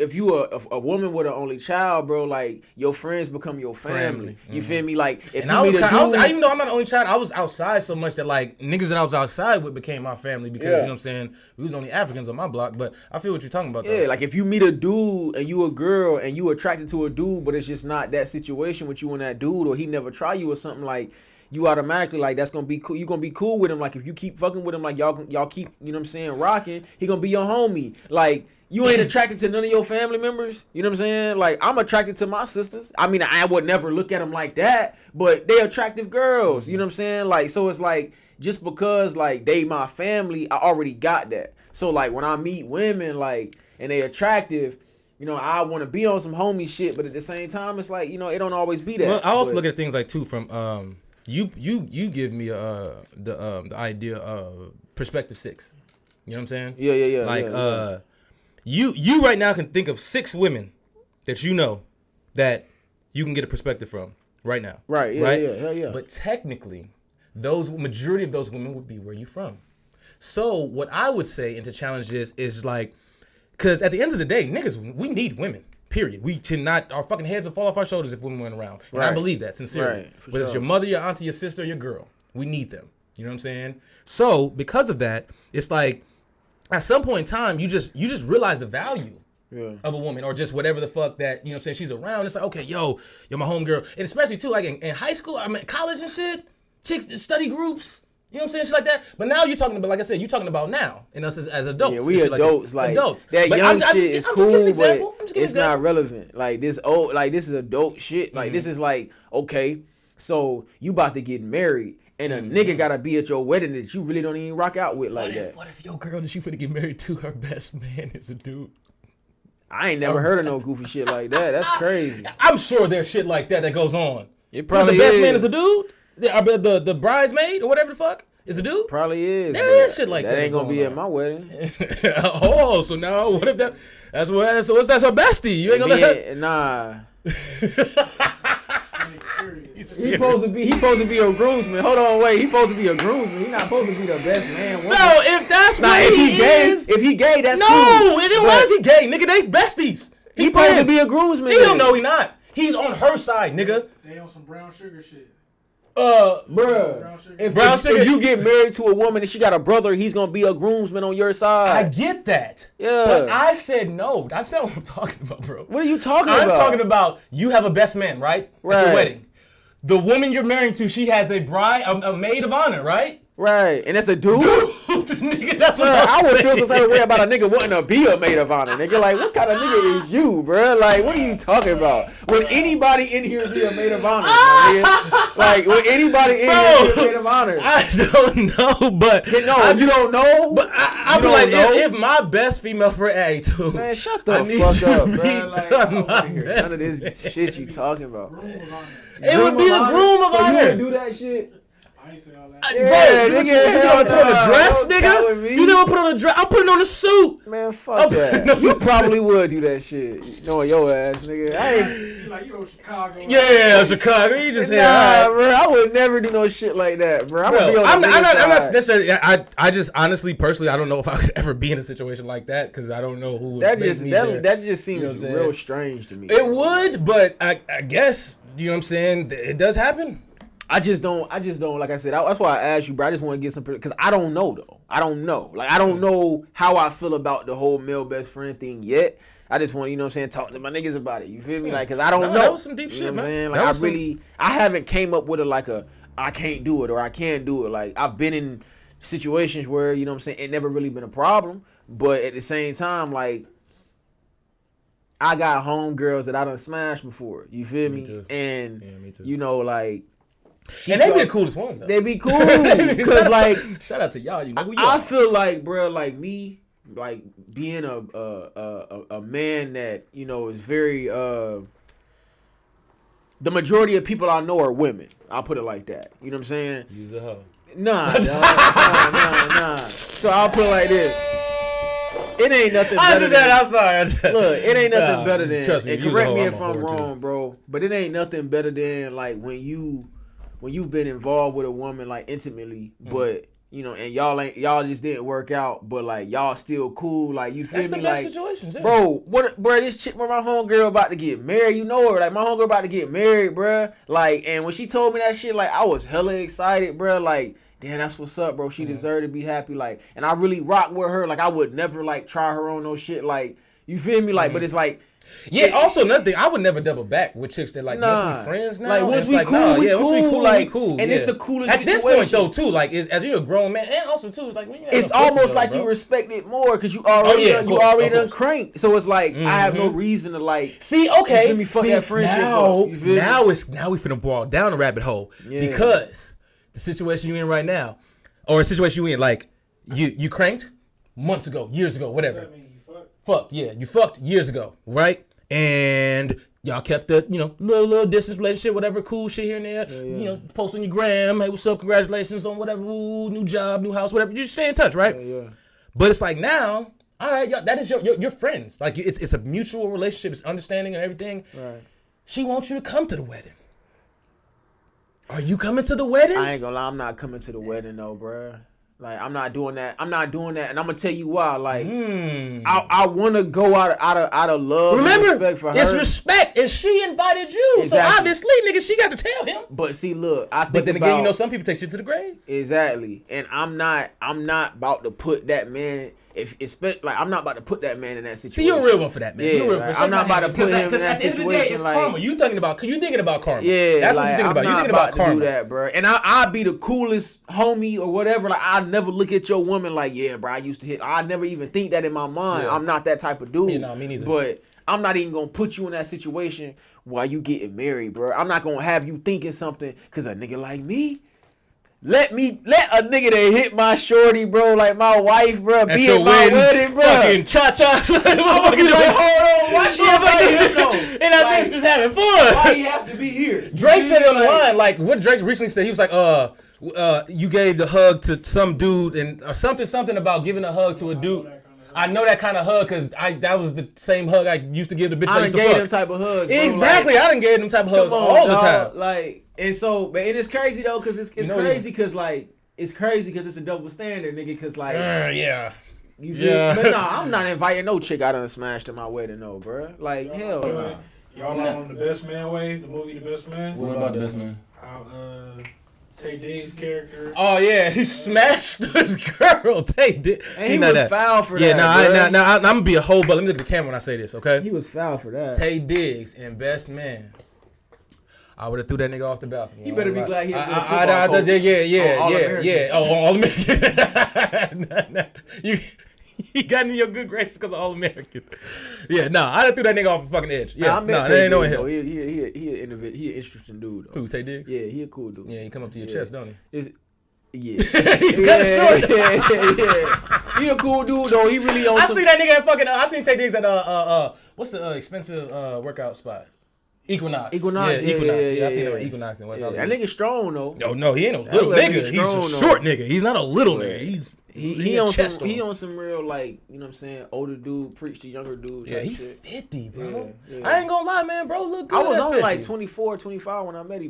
a woman with an only child, bro, like your friends become your family. You feel me? Like if And you I was, meet a kinda, dude, even though I'm not the only child, I was outside so much that like niggas that I was outside with became my family because you know what I'm saying. We was only Africans on my block, but I feel what you're talking about. Though. yeah, like if you meet a dude and you a girl and you attracted to a dude, but it's just not that situation with you and that dude, or he never try you or something like. You automatically like that's gonna be cool. You gonna be cool with him. Like if you keep fucking with him, like y'all keep you know what I'm saying rocking. He gonna be your homie. Like you ain't attracted to none of your family members. You know what I'm saying? Like I'm attracted to my sisters. I mean I would never look at them like that, but they attractive girls. You know what I'm saying? Like so it's like just because like they my family, I already got that. So like when I meet women like and they attractive. You know, I want to be on some homie shit, but at the same time, it's like you know, it don't always be that. Well, I also but, look at things like too from you give me the idea of perspective 6. You know what I'm saying? Yeah. Like you right now can think of 6 women that you know that you can get a perspective from right now. Right. Yeah. right? Yeah. Hell yeah. But technically, those majority of those women would be where you from. So what I would say and to challenge this is like, because at the end of the day, niggas, we need women. Period. We should not. Our fucking heads will fall off our shoulders if women went around. And I Right. believe that sincerely. Right, for Whether it's sure. your mother, your auntie, your sister, your girl, we need them. You know what I'm saying? So because of that, it's like at some point in time, you just realize the value of a woman or just whatever the fuck that you know what I'm saying she's around. It's like okay, you're my homegirl, and especially too like in high school, I mean college and shit, chicks study groups. You know what I'm saying? Shit like that. But now you're talking about, like I said, you're talking about now and us as adults. Yeah, we and shit adults. Like adults. that But young shit is cool, but it's not not relevant. Like this is adult shit. Like this is like okay, so you about to get married, and a nigga gotta be at your wedding that you really don't even rock out with like that. What if your girl that you finna get married to, her best man is a dude? I ain't never heard of no goofy shit like that. That's crazy. I'm sure there's shit like that goes on. It probably the best is. man is a dude. The bridesmaid or whatever the fuck is a dude. Probably is. There but is shit like that. That ain't gonna going be on. at my wedding. Oh, so now what if that's what's her bestie? You ain't gonna let her. Nah. Serious. He supposed to be a groomsman. Hold on, wait. He supposed to be a groomsman. He not supposed to be the best man. No, if that's Nah, what if he he gay, is. if he gay, that's No, cool. it didn't matter if he gay, nigga. They besties. He supposed to be a groomsman. He don't know he not. He's on her side, nigga. They on some brown sugar shit. Bruh. Brown sugar. If you get married to a woman and she got a brother, he's gonna be a groomsman on your I side. get that. Yeah. But I said no. That's not what I'm talking about, bro. What are you talking I'm about? talking about you have a best man, right? At Right. your wedding. The woman you're marrying to, she has a bride, a maid of honor, right? Right, and that's a dude. Nigga, that's what Bruh, I I'm would saying. feel some type of way about a nigga wanting to be a maid of honor. Nigga, like, what kind of nigga is you, bruh? Like, what are you talking about? Would anybody in here be a maid of honor, my nigga? Like, would anybody in here be a maid of honor? I don't know, but No, you don't know? But I You feel like don't know? if my best female friend, hey, dude, Man, shut I the need fuck to up, be bruh. Like, my I don't wanna hear none best of this shit you talking about. Groom was on it. It would be a groom of So you honor. would do that shit? I ain't say all that. Yeah, Bro, nigga, you think hell I'm put on nah, a dress, don't count with nigga? me. You think I'm put on a dress? I'm putting on a suit. Man, fuck that. You probably would do that shit. Knowing your ass, nigga. I ain't... You like, you know Chicago. Yeah, Chicago. You just Nah, bro, I would never do no shit like that, bro. I'm gonna be on I'm the not nigga side. necessarily. I just honestly, personally, I don't know if I could ever be in a situation like that because I don't know who would That make just me there. that just seems You know what I'm real saying? strange to me. It bro. would, but I guess you know what I'm saying. It does happen. I just don't. Like I said, that's why I asked you, bro. I just want to get some because I don't know though. I don't know. Like I don't know how I feel about the whole male best friend thing yet. I just want, you know what I'm saying, talk to my niggas about it. You feel me? Like, cause I don't know. That was some deep you shit, know what I'm man. saying? That was Like I haven't came up with I can't do it or I can do it. Like I've been in situations where, you know what I'm saying, it never really been a problem. But at the same time, like I got homegirls that I done smashed before. You feel me? too. And Yeah, me too. you know, like And they be the coolest ones though. they be cool. Cause like shout out to y'all. You know who you I are. feel like, bro, like me like being a man that, you know, is very the majority of people I know are women. I'll put it like that. You know what I'm saying? Use a hoe. Nah. So I'll put it like this. It ain't nothing better than... I'm sorry. Look, it ain't nothing better than... Trust me, and use a correct hoe, me I'm if on I'm board, wrong, too. bro. But it ain't nothing better than, like, when you've been involved with a woman, like, intimately, but... You know, and y'all just didn't work out, but like y'all still cool, like you feel That's me, the best like situations, yeah. bro, this chick, bro, my homegirl about to get married, you know her, like my homegirl about to get married, bro, like, and when she told me that shit, like I was hella excited, bro, like damn, that's what's up, bro, she deserved to be happy, like, and I really rock with her, like I would never like try her on no shit, like you feel me, like, but it's like. Yeah, also another thing, I would never double back with chicks that like, once we friends now. Like, once it's we like, cool, nah, we yeah, once we cool, cool, like, we cool. and yeah. it's the coolest At this situation. point, though, too, like, as you're a grown man, and also, too, like, when you it's almost like you respect it more because you already done cranked. So it's like, I have no reason to, like, see, okay, you feel me, fuck that friendship now we finna ball down the rabbit hole. Yeah. Because the situation you in right now, or a situation you in, like, you cranked months ago, years ago, whatever. Does that mean you Fucked, yeah. You fucked years ago, right? And y'all kept the, you know, little distance relationship, whatever, cool shit here and there. Yeah. You know, post on your gram, hey, what's up, congratulations on whatever, ooh, new job, new house, whatever. You just stay in touch, right? Yeah. But it's like now, all right, y'all, that is your friends. Like, it's a mutual relationship, it's understanding and everything. Right. She wants you to come to the wedding. Are you coming to the wedding? I ain't gonna lie, I'm not coming to the wedding though, bruh. Like, I'm not doing that, and I'm gonna tell you why. Like, I want to go out of love. Remember, and respect for her. it's respect, and she invited you, Exactly. so obviously, nigga, she got to tell him. But see, look, I think But then about, again, you know, some people take shit to the grave. Exactly, and I'm not about to put that man. I'm not about to put that man in that situation. See, you're a real one for that, man. Yeah, you're a real like, I'm not about to put him in that situation. At the end of the day, situation. it's Like, karma. You thinking about karma. Yeah, that's like, what you're thinking about. You're thinking about to karma. do that, bro. And I'll be the coolest homie or whatever. Like, I never look at your woman like, yeah, bro, I used to hit. I never even think that in my mind. Yeah. I'm not that type of dude. Yeah, no, me neither. But I'm not even gonna put you in that situation while you getting married, bro. I'm not gonna have you thinking something because a nigga like me. Let a nigga that hit my shorty, bro, like my wife, bro, be at my wedding, bro. Fucking cha-cha. I'm gonna be like, hold on, why she invite him though? And I think just having fun. Why you have to be here? Drake said it on the line, like what Drake recently said. He was like, you gave the hug to some dude and or something about giving a hug to a dude. I know that kind of hug because that was the same hug I used to give the bitch. I done gave them type of hugs, bro. Exactly, like, I done gave them type of hugs all the time. Like, and so, but it is crazy though, cause it's crazy, cause like it's crazy, cause it's a double standard, nigga. Cause like, yeah, you feel? But nah, I'm not inviting no chick I done smashed at my wedding, no, bro. Like, hell no. Y'all on The Best Man wave, the movie The Best Man? What about The Best Man? How Tay Diggs' character. Oh yeah, he smashed this girl. Tay did. And he was foul for that. Yeah, I'm gonna be a hoe, but let me look at the camera when I say this, okay? He was foul for that. Tay Diggs and Best Man. I would have threw that nigga off the balcony. He better be glad he had Yeah. Oh, All American. You got in your good graces because of All American. Yeah, I done threw that nigga off the fucking edge. Yeah, that ain't no hell. He an interesting dude. Though. Who, Tay Diggs? Yeah, he a cool dude. Yeah, he come up to your chest, don't he? Yeah. He's kind of short. Yeah. He a cool dude though. He really on I some... see that nigga at fucking. I seen Tay Diggs at what's the expensive workout spot? Equinox. Yeah, I seen him at Equinox in West Hollywood. That nigga strong though. No, he ain't no little nigga. He's a short nigga. He's not a little nigga. He on some real, like, you know what I'm saying, older dude preach to younger dude. Yeah, he's shit. 50, bro. Yeah. I ain't gonna lie, man, bro. Look good. I was at only 50. like 24, 25 when I met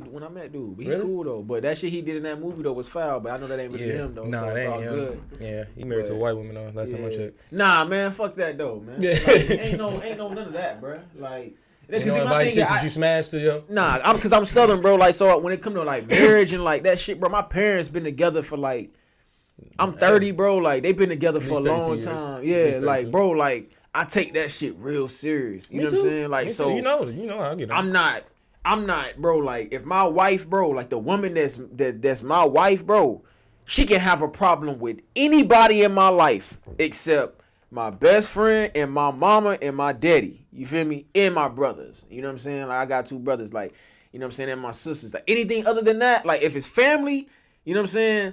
dude. But he Really? cool though. But that shit he did in that movie though was foul. But I know that ain't really him though. Nah, so that it's ain't all him. good. Yeah, he married to a white woman though. Last time I checked. Nah, man, fuck that though, man. Yeah. Like, ain't no none of that, bro. Like. You know, invite chicks that you smashed to yo. Nah, cause I'm Southern, bro. Like, so when it come to like marriage and like that shit, bro, my parents been together for like, I'm 30, bro. Like they been together for a long time. Yeah, like, bro, like I take that shit real serious. You know what I'm saying? Like, so you know, I get it. I'm not, bro. Like, if my wife, bro, like the woman that's my wife, bro, she can have a problem with anybody in my life except my best friend and my mama and my daddy. You feel me? And my brothers. You know what I'm saying? Like, I got 2 brothers. Like, you know what I'm saying? And my sisters. Like, anything other than that, like, if it's family, you know what I'm saying?